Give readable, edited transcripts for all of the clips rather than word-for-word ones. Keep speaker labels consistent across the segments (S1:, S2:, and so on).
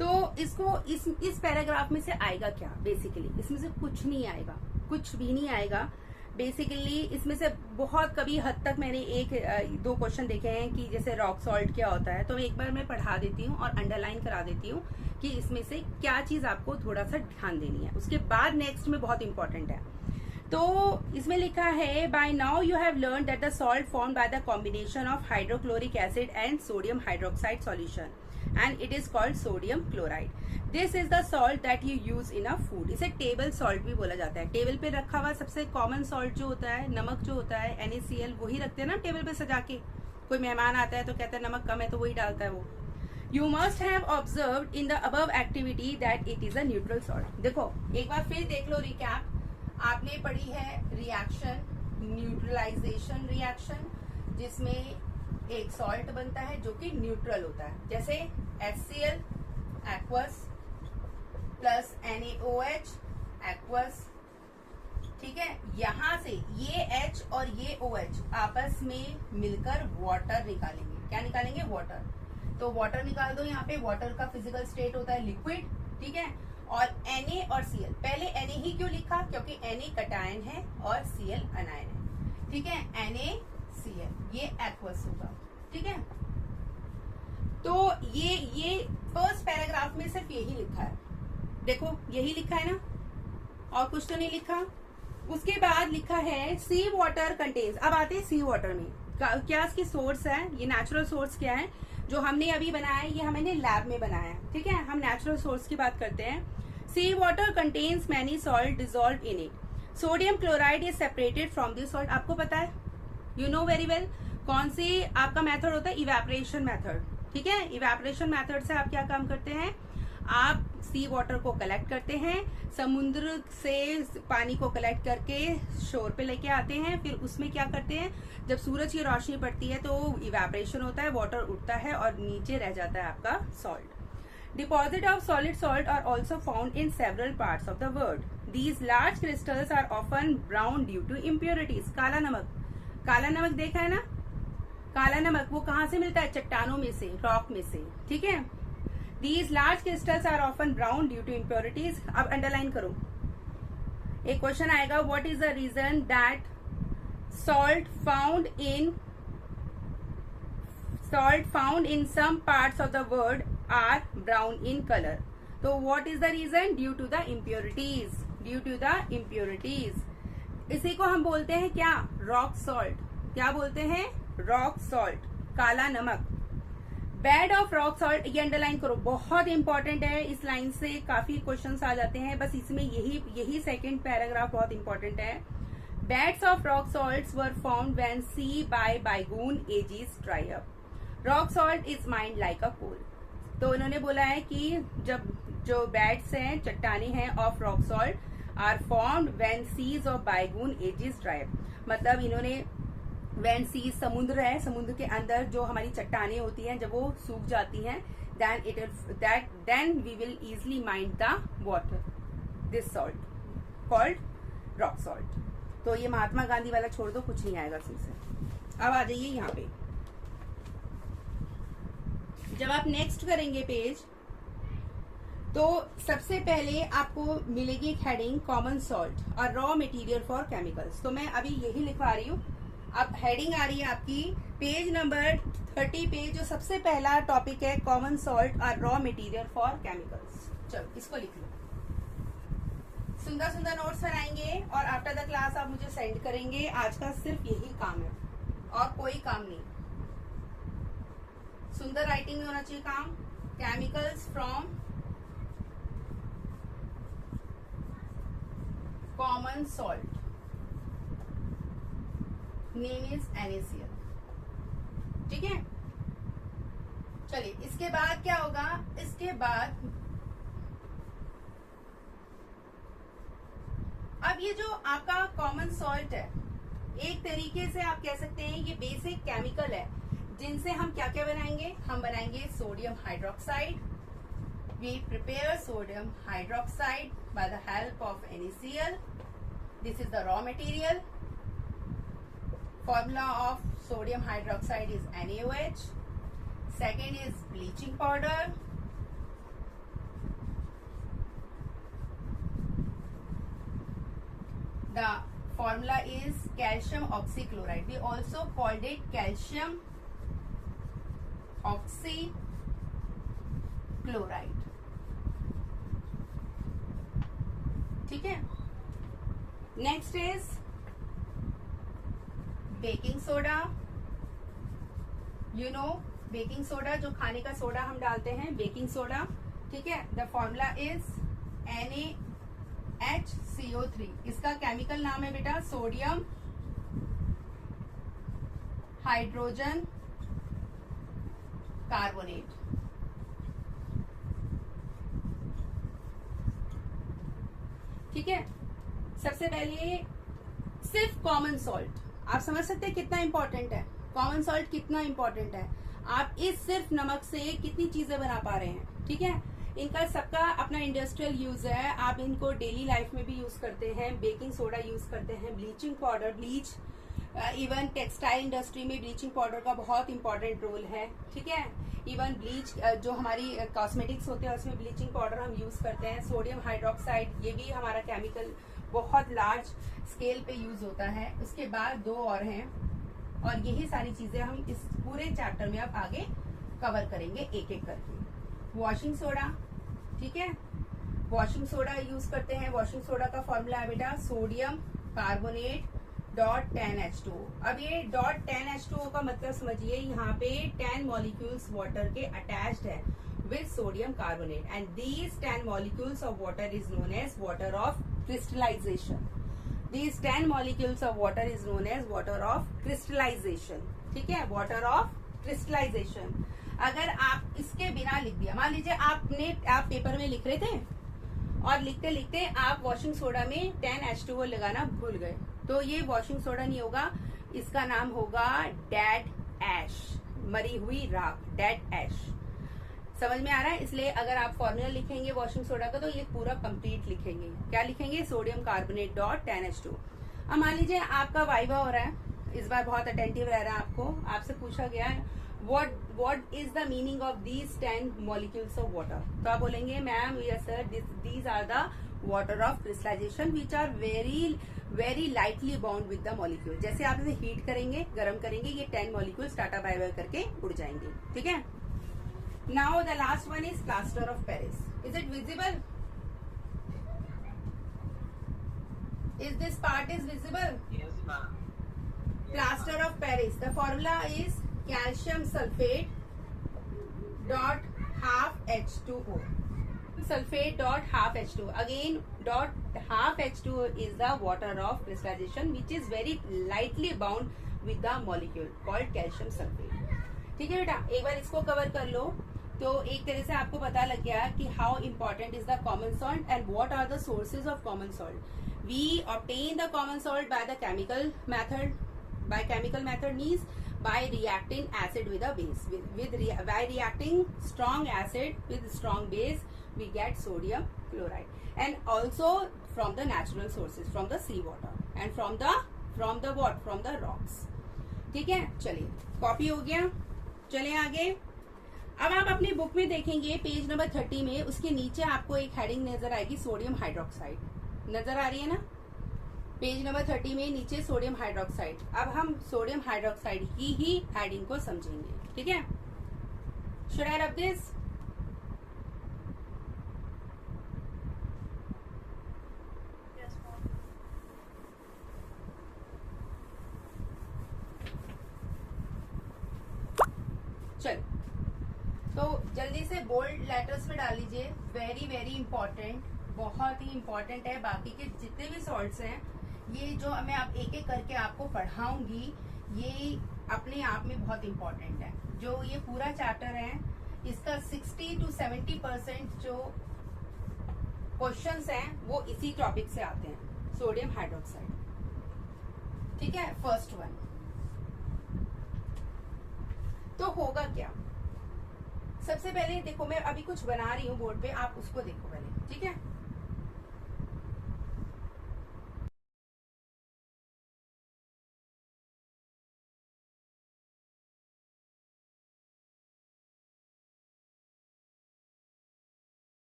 S1: तो इसको इस पैराग्राफ में से आएगा क्या? बेसिकली इसमें से कुछ नहीं आएगा, कुछ भी नहीं आएगा। बेसिकली इसमें से बहुत कभी हद तक मैंने एक दो क्वेश्चन देखे हैं कि जैसे रॉक सॉल्ट क्या होता है, तो एक बार मैं पढ़ा देती हूँ और अंडरलाइन करा देती हूँ कि इसमें से क्या चीज आपको थोड़ा सा ध्यान देनी है। उसके बाद नेक्स्ट में बहुत इंपॉर्टेंट है। तो इसमें लिखा है, by now you have learn that the salt form by the combination of hydrochloric acid and sodium hydroxide solution and it is called sodium chloride. This is the salt that you use in a food. इसे table salt भी बोला जाता है। Table पे रखा हुआ सबसे common salt जो होता है, नमक जो होता है, NaCl, वही रखते हैं ना टेबल पे सजा के। कोई मेहमान आता है तो कहता है नमक कम है तो वही डालता है वो। You must have observed in the above activity that it is a neutral salt. देखो एक बार फिर देख लो रिकैप। आपने पढ़ी है रिएक्शन, न्यूट्रलाइजेशन रिएक्शन, जिसमें एक सॉल्ट बनता है जो कि न्यूट्रल होता है, जैसे HCl aqueous plus NaOH aqueous. ठीक है, यहां से ये H और ये OH आपस में मिलकर वाटर निकालेंगे। क्या निकालेंगे? वाटर। तो वाटर निकाल दो। यहाँ पे वाटर का फिजिकल स्टेट होता है लिक्विड। ठीक है, और Na और Cl, पहले Na ही क्यों लिखा? क्योंकि Na कटायन है और Cl अनायन है। ठीक है, NaCl ये एक्वस होगा। ठीक है, तो ये फर्स्ट पैराग्राफ में सिर्फ यही लिखा है। देखो यही लिखा है ना, और कुछ तो नहीं लिखा। उसके बाद लिखा है सी वाटर कंटेन्स। अब आते हैं सी वाटर में क्या इसकी सोर्स है, ये नेचुरल सोर्स क्या है जो हमने अभी बनाया है, ये हमने लैब में बनाया है। ठीक है, हम नेचुरल सोर्स की बात करते हैं। Sea water contains many salt dissolve in it. Sodium chloride is separated from this salt. आपको पता है, यू नो वेरी वेल, कौन सी आपका मेथड होता है? Evaporation method. ठीक है, इवेपोरेशन मेथड से आप क्या काम करते हैं? आप सी वाटर को कलेक्ट करते हैं, समुद्र से पानी को कलेक्ट करके शोर पे लेके आते हैं, फिर उसमें क्या करते हैं, जब सूरज की रोशनी पड़ती है तो इवेपोरेशन होता है, वाटर उठता है और नीचे रह जाता है आपका salt. Deposit of solid salt are also found in several parts of the world. These large crystals are often brown due to impurities. काला नमक, काला नमक देखा है ना? काला नमक वो कहां से मिलता है? चट्टानों में से, रॉक में से। ठीक है, These large crystals are often brown due to impurities. अब अंडरलाइन करो। एक क्वेश्चन आएगा, what is the reason that salt found in some parts of the world are brown in color? तो what is the reason? Due to the impurities. Due to the impurities. इसी को हम बोलते हैं क्या? Rock salt. क्या बोलते हैं? रॉक सॉल्ट, काला नमक। बैड ऑफ रॉक सॉल्ट, ये अंडरलाइन करो, बहुत इंपॉर्टेंट है। इस लाइन से काफी क्वेश्चंस आ जाते हैं, बस इसमें यही सेकंड पैराग्राफ बहुत इंपॉर्टेंट है। Beds of rock salts were found when sea by bygone ages dry up. Rock salt is mined like a coal. तो इन्होंने बोला है कि जब जो बैड्स हैं, चट्टाने हैं of rock salt are formed when seas of bygone ages dry up. मतलब इन्होंने व्हेन सी, समुद्र है, समुद्र के अंदर जो हमारी चट्टाने होती हैं, जब वो सूख जाती हैं, then we will easily mine the water, this salt called rock salt. तो ये महात्मा गांधी वाला छोड़ दो, कुछ नहीं आएगा इसमें से। अब आ जाइए यहाँ पे, जब आप नेक्स्ट करेंगे पेज, तो सबसे पहले आपको मिलेगी एक हेडिंग, कॉमन सॉल्ट और रॉ मटेरियल फॉर केमिकल्स। तो मैं अभी यही लिखवा रही हूँ। अब हेडिंग आ रही है आपकी पेज नंबर 30 पे, जो सबसे पहला टॉपिक है कॉमन सॉल्ट और रॉ मटेरियल फॉर केमिकल्स। चलो इसको लिख लो। सुंदर सुंदर नोट्स बनाएंगे और आफ्टर द क्लास आप मुझे सेंड करेंगे। आज का सिर्फ यही काम है और कोई काम नहीं। सुंदर राइटिंग में होना चाहिए काम। Chemicals from common salt, name is NaCl। ठीक है, चलिए इसके बाद क्या होगा? इसके बाद अब ये जो आपका कॉमन सॉल्ट है, एक तरीके से आप कह सकते हैं ये बेसिक केमिकल है, जिनसे हम क्या क्या बनाएंगे? हम बनाएंगे sodium hydroxide. We prepare sodium hydroxide by the help of NaCl। This is the raw material. Formula of sodium hydroxide is NaOH. Second is bleaching powder. The formula is calcium oxychloride. We also called it calcium oxychloride. ठीक है. Next is baking soda. You know baking soda, जो खाने का soda हम डालते हैं, baking soda. ठीक है. The formula is NaHCO3. इसका केमिकल नाम है बेटा सोडियम हाइड्रोजन कार्बोनेट. ठीक है. सबसे पहले सिर्फ कॉमन सॉल्ट. आप समझ सकते हैं कितना इंपॉर्टेंट है कॉमन सॉल्ट, कितना इंपॉर्टेंट है. आप इस सिर्फ नमक से कितनी चीजें बना पा रहे हैं. ठीक है. इनका सबका अपना इंडस्ट्रियल यूज है. आप इनको डेली लाइफ में भी यूज करते हैं. बेकिंग सोडा यूज करते हैं, bleaching powder, bleach, even textile industry में ब्लीचिंग पाउडर का बहुत इंपॉर्टेंट रोल है. ठीक है. इवन ब्लीच जो हमारी कॉस्मेटिक्स होते हैं उसमें ब्लीचिंग पाउडर हम यूज करते हैं. सोडियम हाइड्रोक्साइड, ये भी हमारा केमिकल बहुत लार्ज स्केल पे यूज होता है. उसके बाद दो और हैं, और यही सारी चीजें हम इस पूरे चैप्टर में अब आगे कवर करेंगे एक एक करके. Washing soda. ठीक है. वॉशिंग सोडा यूज करते हैं. वॉशिंग सोडा का फॉर्मूला है बेटा सोडियम कार्बोनेट .10H2O. अब ये .10H2O का मतलब समझिए, यहाँ पे 10 मॉलिक्यूल्स वाटर के अटैच्ड है with sodium carbonate, and these 10 molecules of water is known as water of crystallization. These 10 molecules of water is known as water of crystallization. ठीक है. water of crystallization. अगर आप इसके बिना लिख दिया, मान लीजिए आप पेपर में लिख रहे थे और लिखते लिखते आप वॉशिंग सोडा में 10H2O लगाना भूल गए, तो ये वॉशिंग सोडा नहीं होगा, इसका नाम होगा डेड एश, मरी हुई राख, डेड एश. समझ में आ रहा है. इसलिए अगर आप फॉर्मूला लिखेंगे वॉशिंग सोडा का तो ये पूरा कंप्लीट लिखेंगे. क्या लिखेंगे? Sodium carbonate .10H2. अब मान लीजिए आपका वाइवा हो रहा है, इस बार बहुत अटेंटिव रह रहा है आपको. आपसे पूछा गया है what is the meaning of these 10 molecules of water. तो आप बोलेंगे ma'am yes sir, these are the water of crystallization which are very lightly bound with the molecule. जैसे आप इसे हीट करेंगे, गर्म करेंगे, ये 10 molecules टाटा बाय बाय करके उड़ जाएंगे. ठीक है. Now the last one is plaster of Paris. Is it visible? Is this part is visible?
S2: Yes, ma'am.
S1: Plaster of Paris. The formula is calcium sulfate .12H2O. Sulfate .12H2O. Again, .12H2O is the water of crystallization which is very lightly bound with the molecule called calcium sulfate. ठीक है बेटा. एक बार इसको cover कर लो तो एक तरह से आपको पता लग गया कि how important is the common salt and what are the sources of common salt. We obtain the common salt by the chemical method. By chemical method means by reacting acid with a base. By reacting strong acid with strong base, we get sodium chloride, and also from the natural sources, from the sea water and from the rocks. ठीक है. चलिए, copy हो गया. चलिए आगे. अब आप अपनी बुक में देखेंगे पेज नंबर 30 में, उसके नीचे आपको एक हेडिंग नजर आएगी सोडियम हाइड्रोक्साइड. नजर आ रही है ना पेज नंबर 30 में नीचे सोडियम हाइड्रोक्साइड. अब हम सोडियम हाइड्रोक्साइड की ही हेडिंग को समझेंगे. ठीक है. Should I rub this? चल, तो जल्दी से बोल्ड लेटर्स में डाल लीजिए. वेरी इंपॉर्टेंट, बहुत ही इंपॉर्टेंट है. बाकी के जितने भी सॉल्ट्स हैं, ये जो मैं आप एक एक करके आपको पढ़ाऊंगी, ये अपने आप में बहुत इंपॉर्टेंट है. जो ये पूरा चैप्टर है, इसका 60 to 70% जो क्वेश्चंस हैं वो इसी टॉपिक से आते हैं, सोडियम हाइड्रोक्साइड. ठीक है. First one. तो होगा क्या? सबसे पहले देखो, मैं अभी कुछ बना रही हूँ बोर्ड पे, आप उसको देखो पहले. ठीक है.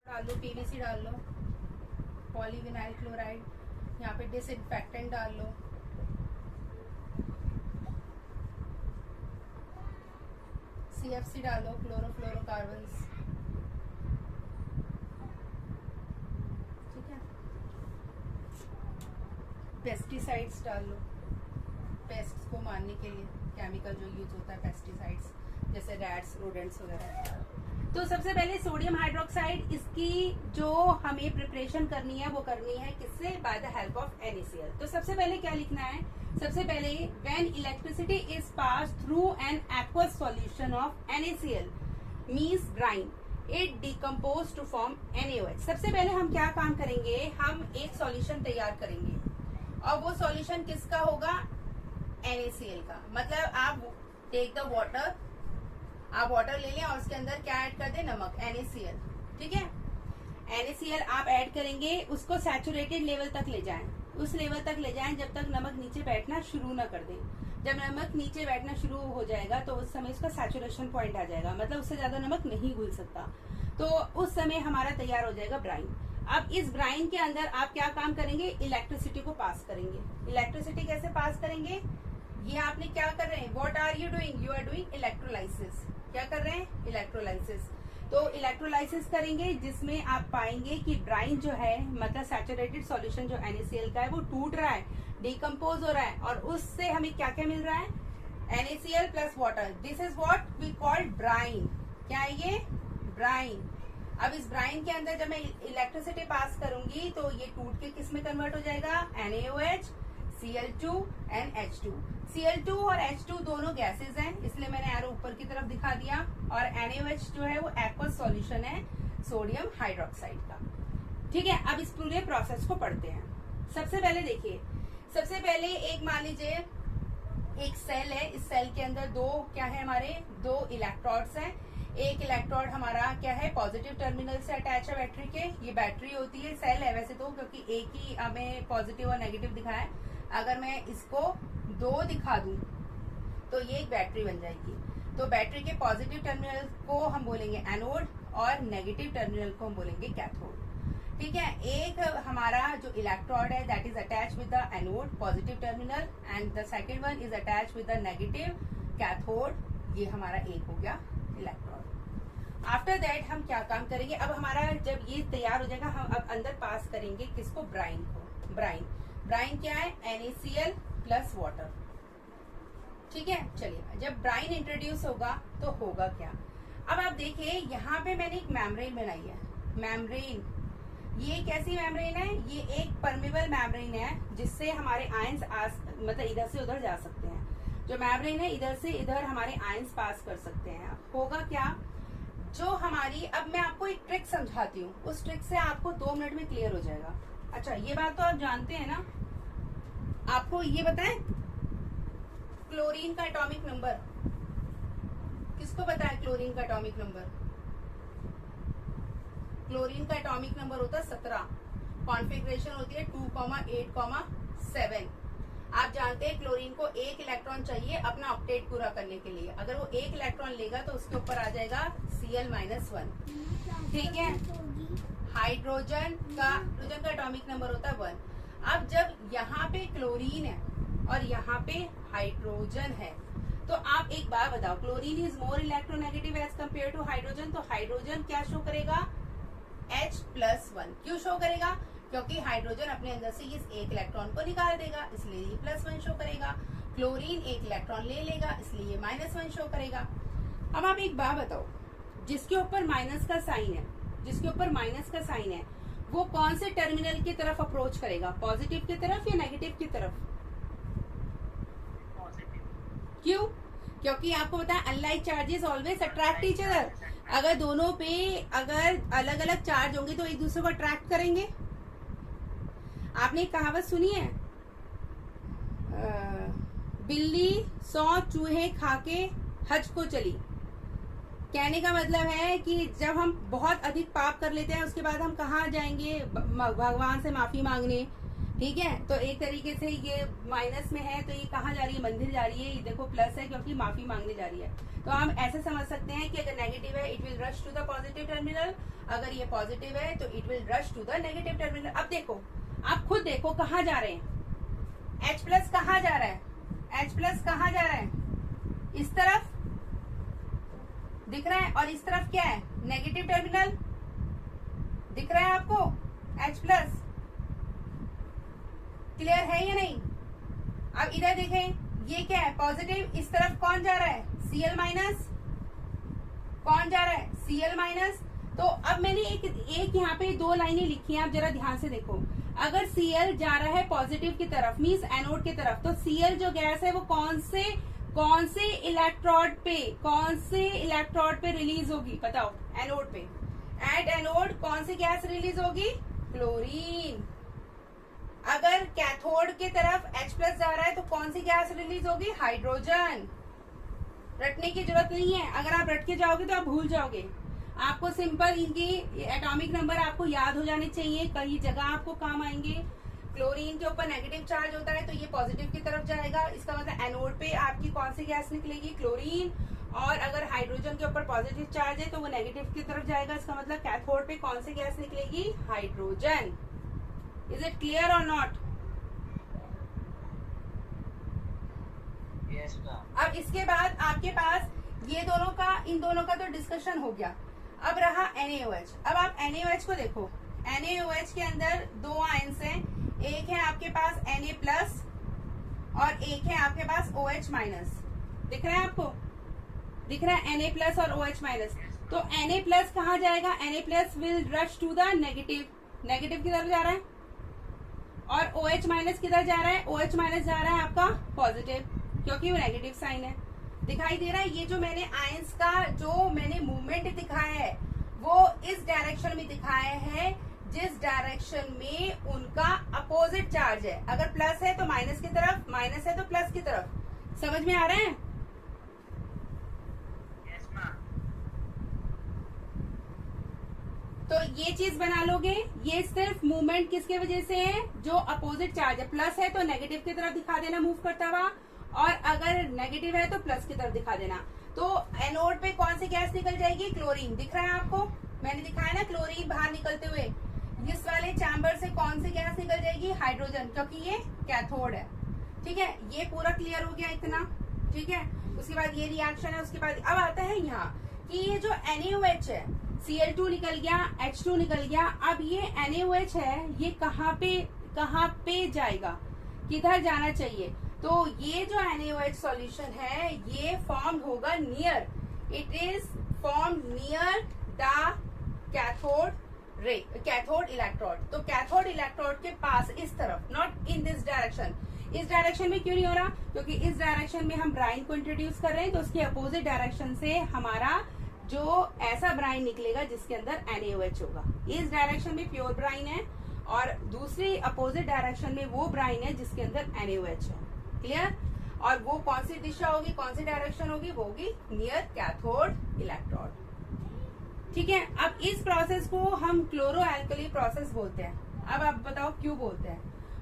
S1: डाल लो, पीवीसी डाल लो, पॉलीविनाइल क्लोराइड, यहाँ पे डिसइंफेक्टेंट डाल लो, CFC डालो, क्लोरोफ्लोरोकार्बन्स, ठीक है। पेस्टिसाइड्स डाल लो, पेस्ट्स को मारने के लिए केमिकल जो यूज होता है पेस्टिसाइड्स, जैसे रैट्स, रोडेंट्स वगैरह। तो सबसे पहले सोडियम हाइड्रोक्साइड, इसकी जो हमें प्रिपरेशन करनी है वो करनी है किससे? By the help of NaCl। तो सबसे पहले क्या लिखना है? सबसे पहले when electricity is pass through an aqueous solution of NaCl means brine, it decompose to form NaOH। सबसे पहले हम क्या काम करेंगे? हम एक सॉल्यूशन तैयार करेंगे और वो सॉल्यूशन किसका होगा? NaCl का। मतलब आप टेक द वाटर, आप वाटर ले लें और उसके अंदर क्या ऐड कर दें? नमक, NaCl, ठीक है। NaCl आप ऐड करेंगे, उसको सैचुरेटेड लेवल तक ले जाएं, उस लेवल तक ले जाएं जब तक नमक नीचे बैठना शुरू ना कर दे। जब नमक नीचे बैठना शुरू हो जाएगा तो उस समय उसका सैचुरेशन पॉइंट आ जाएगा, मतलब उससे ज्यादा नमक नहीं घुल सकता। तो उस समय हमारा तैयार हो जाएगा ब्राइन। अब इस ब्राइन के अंदर आप क्या काम करेंगे? इलेक्ट्रिसिटी को पास करेंगे। इलेक्ट्रिसिटी कैसे पास करेंगे? ये आपने क्या कर रहे हैं? What are you doing? You are doing electrolysis. क्या कर रहे हैं? इलेक्ट्रोलाइसिस। तो इलेक्ट्रोलाइसिस करेंगे जिसमें आप पाएंगे कि ब्राइन जो है, मतलब सैचुरेटेड सॉल्यूशन जो NaCl का है, वो टूट रहा है, डिकम्पोज हो रहा है, और उससे हमें क्या क्या मिल रहा है? NaCl plus water. This is what we call brine. क्या है ये? ब्राइन। अब इस ब्राइन के अंदर जब मैं इलेक्ट्रिसिटी पास करूंगी तो ये टूट के किस में कन्वर्ट हो जाएगा? NaOH, Cl2 and H2। Cl2 और H2 दोनों गैसेज हैं, इसलिए मैंने एरो ऊपर की तरफ दिखा दिया। और NaOH जो है वो एक्वस सॉल्यूशन है सोडियम हाइड्रोक्साइड का, ठीक है। अब इस पूरे प्रोसेस को पढ़ते हैं। सबसे पहले देखिए, सबसे पहले एक मान लीजिए एक सेल है, इस सेल के अंदर दो क्या है? हमारे दो इलेक्ट्रोड्स हैं। एक इलेक्ट्रोड हमारा क्या है? पॉजिटिव टर्मिनल से अटैच है बैटरी के। ये बैटरी होती है, सेल है वैसे तो, क्योंकि एक ही हमें पॉजिटिव और नेगेटिव दिखा है। अगर मैं इसको दो दिखा दूं तो ये एक बैटरी बन जाएगी। तो बैटरी के पॉजिटिव टर्मिनल को हम बोलेंगे एनोड और नेगेटिव टर्मिनल को हम बोलेंगे कैथोड, ठीक है। एक हमारा जो इलेक्ट्रोड है that is attach with the anode positive terminal and the second one is attach with the negative cathode. ये हमारा एक हो गया इलेक्ट्रोड। आफ्टर दैट हम क्या काम करेंगे? अब हमारा जब ये तैयार हो जाएगा, हम अब अंदर पास करेंगे किसको? ब्राइन को। ब्राइन क्या है? NaCl प्लस वाटर, ठीक है। चलिए, जब ब्राइन इंट्रोड्यूस होगा तो होगा क्या? अब आप देखिए यहाँ पे मैंने एक मेम्ब्रेन बनाई है। मेम्ब्रेन, ये कैसी मेम्ब्रेन है? ये एक परमेबल मेम्ब्रेन है जिससे हमारे आयंस मतलब इधर से उधर जा सकते हैं। जो मेम्ब्रेन है इधर से इधर हमारे आयंस पास कर सकते हैं। होगा क्या? जो हमारी, अब मैं आपको एक ट्रिक समझाती हूँ, उस ट्रिक से आपको 2 मिनट में क्लियर हो जाएगा। अच्छा, ये बात तो आप जानते हैं ना। आपको ये बताएं, क्लोरीन का एटॉमिक नंबर किसको पता है? क्लोरीन का एटॉमिक नंबर, क्लोरीन का एटॉमिक नंबर होता है 17। कॉन्फ़िगरेशन होती है 2,8,7। आप जानते हैं क्लोरीन को एक इलेक्ट्रॉन चाहिए अपना ऑक्टेट पूरा करने के लिए। अगर वो एक इलेक्ट्रॉन लेगा तो उसके ऊपर आ जाएगा Cl-1, ठीक है। हाइड्रोजन का एटॉमिक नंबर होता है 1। अब जब यहाँ पे क्लोरीन है और यहाँ पे हाइड्रोजन है, तो आप एक बार बताओ, chlorine is more electronegative as compare to hydrogen. तो हाइड्रोजन क्या शो करेगा? H+1। क्यों शो करेगा? क्योंकि हाइड्रोजन अपने अंदर से इस एक इलेक्ट्रॉन को निकाल देगा, इसलिए ये +1 शो करेगा। क्लोरीन एक इलेक्ट्रॉन ले लेगा, इसलिए ये -1 शो करेगा। अब आप एक बात बताओ, जिसके ऊपर माइनस का साइन है, जिसके ऊपर माइनस का साइन है, वो कौन से टर्मिनल की तरफ अप्रोच करेगा? पॉजिटिव की तरफ या नेगेटिव की तरफ? क्यों? क्योंकि आपको पता है unlike charges always attract each other. अगर दोनों पे अगर अलग अलग चार्ज होंगे तो एक दूसरे को अट्रैक्ट करेंगे। आपने एक कहावत सुनी है, बिल्ली 100 चूहे खाके हज को चली। कहने का मतलब है कि जब हम बहुत अधिक पाप कर लेते हैं उसके बाद हम कहाँ जाएंगे? भगवान से माफी मांगने। ठीक है, तो एक तरीके से ये माइनस में है, तो ये कहाँ जा रही है, मंदिर जा रही है। ये देखो प्लस है क्योंकि माफी मांगने जा रही है। तो हम ऐसे समझ सकते हैं कि अगर नेगेटिव है it will rush to the positive terminal, अगर ये पॉजिटिव है तो it will rush to the negative terminal. अब देखो, आप खुद देखो कहाँ जा रहे हैं, H प्लस कहाँ जा रहा है, H प्लस कहाँ जा रहा है, इस तरफ दिख रहा है, और इस तरफ क्या है, नेगेटिव टर्मिनल दिख रहा है आपको, H प्लस। क्लियर है या नहीं? अब इधर देखें, ये क्या है, पॉजिटिव, इस तरफ कौन जा रहा है, Cl माइनस, कौन जा रहा है, Cl माइनस। तो अब मैंने एक यहाँ पे दो लाइनें लिखी हैं, आप जरा ध्यान से देखो। अगर Cl जा रहा है पॉजिटिव की तरफ, मींस एनोड की तरफ, तो Cl जो गैस है वो कौन से इलेक्ट्रोड पे रिलीज होगी, बताओ, एनोड पे। एट एनोड कौन सी गैस रिलीज होगी, क्लोरीन। अगर कैथोड की तरफ H प्लस जा रहा है तो कौन सी गैस रिलीज होगी, हाइड्रोजन। रटने की जरूरत नहीं है, अगर आप रट के जाओगे तो आप भूल जाओगे। आपको सिंपल इनकी एटॉमिक नंबर आपको याद हो जाने चाहिए, कई जगह आपको काम आएंगे। क्लोरीन के ऊपर नेगेटिव चार्ज होता है तो ये पॉजिटिव की तरफ जाएगा, इसका मतलब एनोड पे आपकी कौन सी गैस निकलेगी, क्लोरीन। और अगर हाइड्रोजन के ऊपर पॉजिटिव चार्ज है तो वो नेगेटिव की तरफ जाएगा, इसका मतलब कैथोड पे कौन सी गैस निकलेगी, हाइड्रोजन। इज इट क्लियर और नॉट?
S2: Yes ma'am.
S1: अब इसके बाद आपके पास ये दोनों का, इन दोनों का तो डिस्कशन हो गया। अब रहा NaOH। अब आप NaOH को देखो, NaOH के अंदर दो आयंस हैं, एक है आपके पास Na प्लस और एक है आपके पास OH माइनस। दिख रहा है आपको, दिख रहा है Na प्लस और OH माइनस। तो Na प्लस कहाँ जाएगा, Na plus will rush to the negative, negative की तरफ जा रहा है, और OH माइनस किधर जा रहा है, OH माइनस जा रहा है आपका पॉजिटिव, क्योंकि वो नेगेटिव साइन है। दिखाई दे रहा है, ये जो मैंने आयंस का जो मैंने मूवमेंट दिखाया है वो इस डायरेक्शन में दिखाया है जिस डायरेक्शन में उनका अपोजिट चार्ज है। अगर प्लस है तो माइनस की तरफ, माइनस है तो प्लस की तरफ। समझ में आ रहा है?
S2: Yes ma'am.
S1: तो ये चीज बना लोगे, ये सिर्फ मूवमेंट किसके वजह से है, जो अपोजिट चार्ज है। प्लस है तो नेगेटिव की तरफ दिखा देना मूव करता हुआ, और अगर नेगेटिव है तो प्लस की तरफ दिखा देना। तो एनोड पे कौन सी गैस निकल जाएगी, क्लोरीन। दिख रहा है आपको, मैंने दिखाया ना क्लोरीन बाहर निकलते हुए। इस वाले चैम्बर से कौन सी गैस निकल जाएगी, हाइड्रोजन, क्योंकि ये कैथोड है। ठीक है, ये पूरा क्लियर हो गया इतना। ठीक है, उसके बाद ये रिएक्शन है। उसके बाद अब आता है यहाँ कि ये जो NaOH है, Cl2 निकल गया, H2 निकल गया। अब ये NaOH है, ये कहाँ पे जाएगा, किधर जाना चाहिए। तो ये जो NaOH सॉल्यूशन है ये फॉर्म होगा near, it is form near the cathode electrode. तो कैथोड इलेक्ट्रोड के पास इस तरफ, नॉट इन दिस डायरेक्शन। इस डायरेक्शन में क्यों नहीं हो रहा, क्योंकि इस डायरेक्शन में हम ब्राइन को इंट्रोड्यूस कर रहे हैं, तो उसके अपोजिट डायरेक्शन से हमारा जो ऐसा ब्राइन निकलेगा जिसके अंदर NaOH होगा। इस डायरेक्शन में प्योर ब्राइन है और दूसरी अपोजिट डायरेक्शन में वो ब्राइन है जिसके अंदर NaOH है। क्लियर? और वो कौन सी दिशा होगी, कौन सी डायरेक्शन होगी, वो होगी नियर कैथोड इलेक्ट्रोड। ठीक है, अब इस प्रोसेस को हम क्लोरो एल्कली प्रोसेस बोलते हैं। अब आप बताओ क्यों बोलते हैं।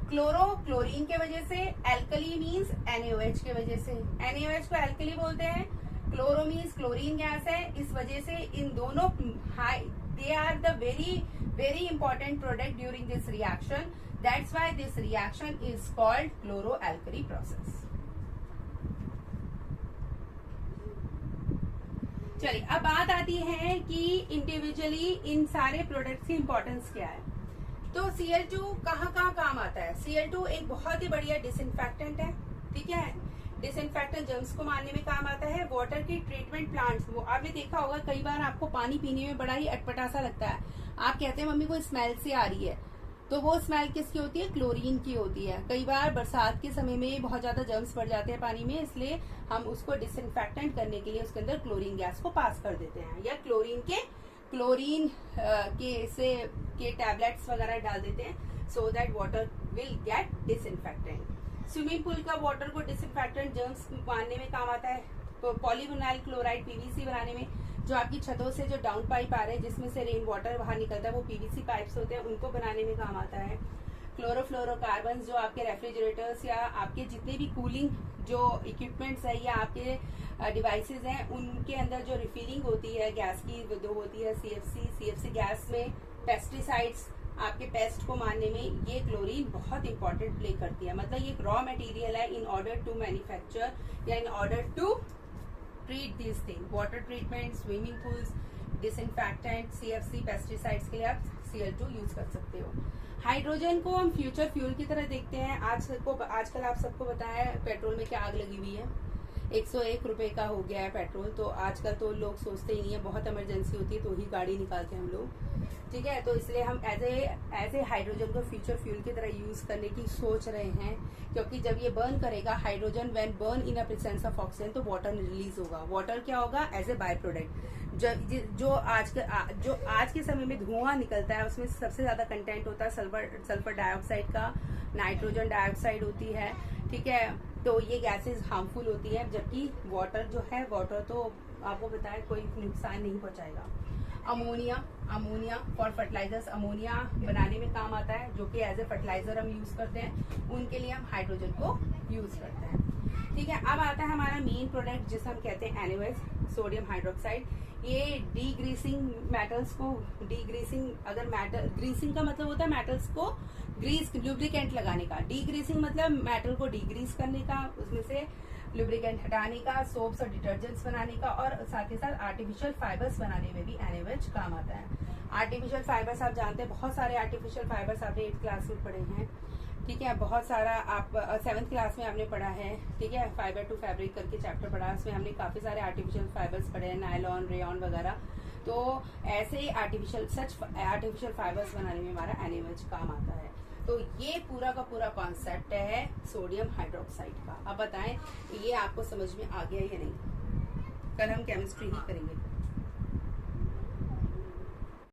S1: क्लोरो क्लोरीन के वजह से, एल्कली मीन्स NaOH के वजह से। NaOH को एल्कली बोलते हैं, क्लोरो मीन्स क्लोरीन गैस है, इस वजह से इन दोनों they are the very important product during this reaction. That's why this reaction is called chloroalkali process. चलिए, अब बात आती है कि इंडिविजुअली इन सारे प्रोडक्ट्स की इंपॉर्टेंस क्या है। तो Cl2 कहाँ काम आता है। Cl2 एक बहुत ही बढ़िया डिसइंफेक्टेंट है। ठीक है, डिसइंफेक्टेंट जर्म्स को मारने में काम आता है। वाटर की ट्रीटमेंट प्लांट्स, वो आपने देखा होगा, कई बार आपको पानी पीने में बड़ा ही अटपटा सा लगता है, आप कहते हैं मम्मी को स्मेल से आ रही है, तो वो स्मेल किसकी होती है, क्लोरीन की होती है। कई बार बरसात के समय में बहुत ज्यादा जर्म्स बढ़ जाते हैं पानी में, इसलिए हम उसको डिसइंफेक्टेंट करने के लिए उसके अंदर क्लोरीन गैस को पास कर देते हैं, या क्लोरीन के टैबलेट्स वगैरह डाल देते हैं, so that water will get disinfectant. Swimming pool का वाटर को डिसइंफेक्टेंट जर्म्स मारने में काम आता है। पॉलीविनाइल क्लोराइड PVC बनाने में, जो आपकी छतों से जो डाउन पाइप आ रहे हैं जिसमें से रेन वाटर बाहर निकलता है, वो PVC पाइप्स होते हैं, उनको बनाने में काम आता है। क्लोरोफ्लोरोकार्बन जो आपके रेफ्रिजरेटर्स या आपके जितने भी कूलिंग जो इक्विपमेंट्स है या आपके डिवाइसेस हैं उनके अंदर जो रिफिलिंग होती है गैस की जो होती है सीएफसी गैस में पेस्टिसाइड्स आपके पेस्ट को मारने में ये क्लोरीन बहुत इंपॉर्टेंट प्ले करती है। मतलब ये एक रॉ मटेरियल है इन ऑर्डर टू मैन्युफैक्चर या in order to treat this thing, water treatment, swimming pools, disinfectant, CFC pesticides के लिए आप Cl2 यूज कर सकते हो। हाइड्रोजन को हम फ्यूचर फ्यूल की तरह देखते हैं। आजकल आप सबको पता है पेट्रोल में क्या आग लगी हुई है, 101 रुपए का हो गया है पेट्रोल। तो आजकल तो लोग सोचते ही नहीं है, बहुत इमरजेंसी होती है तो ही गाड़ी निकालते हैं हम लोग, ठीक है। तो इसलिए हम एज ए हाइड्रोजन को फ्यूचर फ्यूल की तरह यूज करने की सोच रहे हैं, क्योंकि जब ये बर्न करेगा hydrogen when burn in a presence of oxygen तो वाटर रिलीज होगा। वाटर क्या होगा एज ए बाय प्रोडक्ट। जो आज के समय में धुआं निकलता है उसमें सबसे ज्यादा कंटेंट होता है सल्फर डाइऑक्साइड का, नाइट्रोजन डाइऑक्साइड होती है, ठीक है। तो ये गैसेस हार्मफुल होती है, जबकि वाटर जो है वाटर तो आपको पता है कोई नुकसान नहीं पहुंचाएगा। अमोनिया फॉर फर्टिलाइजर्स, अमोनिया बनाने में काम आता है जो कि एज ए फर्टिलाइजर हम यूज करते हैं, उनके लिए हम हाइड्रोजन को यूज करते हैं, ठीक है। अब आता है हमारा मेन प्रोडक्ट जिसे हम कहते हैं NaOH, सोडियम हाइड्रोक्साइड। ये डीग्रीसिंग मेटल्स को ग्रीसिंग का मतलब होता है मेटल्स को ग्रीस लुब्रिकेंट लगाने का, डीग्रीसिंग मतलब मेटल को डीग्रीस करने का, उसमें से लुब्रिकेंट हटाने का, सोप्स और डिटर्जेंट्स बनाने का, और साथ ही साथ आर्टिफिशियल फाइबर्स बनाने में भी NaOH काम आता है। आर्टिफिशियल फाइबर्स आप जानते हैं, बहुत सारे आर्टिफिशियल फाइबर्स आपने 8th क्लास में पढ़े हैं, ठीक है। बहुत सारा आप 7th क्लास में आपने पढ़ा है, ठीक है। फाइबर टू फैब्रिक करके चैप्टर पढ़ा, उसमें हमने काफी सारे आर्टिफिशियल फाइबर्स पढ़े हैं, नायलॉन, रेयॉन वगैरह। तो ऐसे आर्टिफिशियल फाइबर्स बनाने में हमारा NaOH काम आता है। तो ये पूरा का पूरा कॉन्सेप्ट है सोडियम हाइड्रोक्साइड का। अब बताएं ये आपको समझ में आ गया या नहीं? कल हम केमिस्ट्री ही करेंगे।